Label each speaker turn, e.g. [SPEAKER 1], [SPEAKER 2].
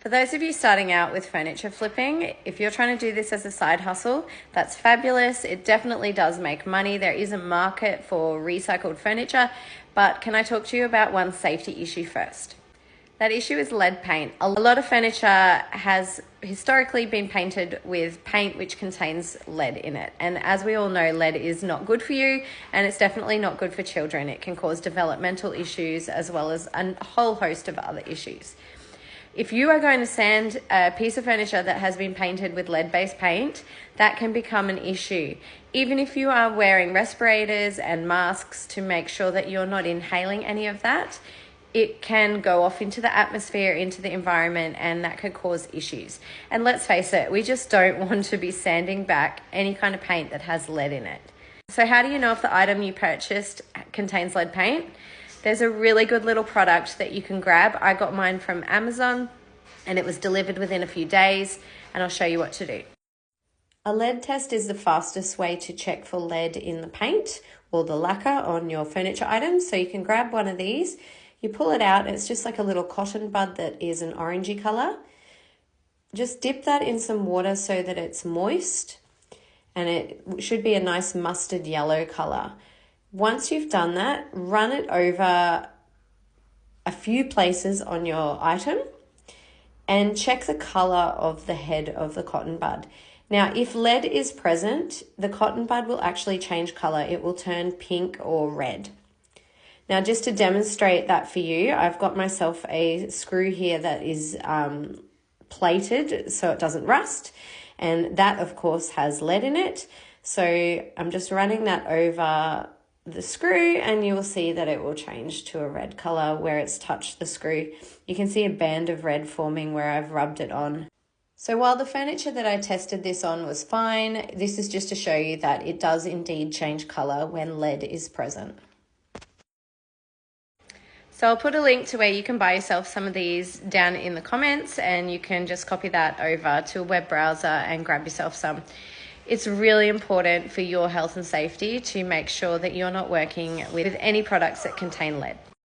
[SPEAKER 1] For those of you starting out with furniture flipping, if you're trying to do this as a side hustle, that's fabulous. It definitely does make money. There is a market for recycled furniture, but can I talk to you about one safety issue first? That issue is lead paint. A lot of furniture has historically been painted with paint which contains lead in it. And as we all know, lead is not good for you, and it's definitely not good for children. It can cause developmental issues as well as a whole host of other issues. If you are going to sand a piece of furniture that has been painted with lead-based paint, that can become an issue. Even if you are wearing respirators and masks to make sure that you're not inhaling any of that, it can go off into the atmosphere, into the environment, and that could cause issues. And let's face it, we just don't want to be sanding back any kind of paint that has lead in it. So how do you know if the item you purchased contains lead paint? There's a really good little product that you can grab. I got mine from Amazon and it was delivered within a few days, and I'll show you what to do. A lead test is the fastest way to check for lead in the paint or the lacquer on your furniture items. So you can grab one of these, you pull it out, it's just like a little cotton bud that is an orangey color. Just dip that in some water so that it's moist, and it should be a nice mustard yellow color. Once you've done that, run it over a few places on your item and check the color of the head of the cotton bud. Now, if lead is present, the cotton bud will actually change color. It will turn pink or red. Now, just to demonstrate that for you, I've got myself a screw here that is plated so it doesn't rust. And that, of course, has lead in it. So I'm just running that over the screw and you will see that it will change to a red color where it's touched the screw. You can see a band of red forming where I've rubbed it on. So while the furniture that I tested this on was fine, this is just to show you that it does indeed change color when lead is present. So I'll put a link to where you can buy yourself some of these down in the comments, and you can just copy that over to a web browser and grab yourself some. It's really important for your health and safety to make sure that you're not working with any products that contain lead.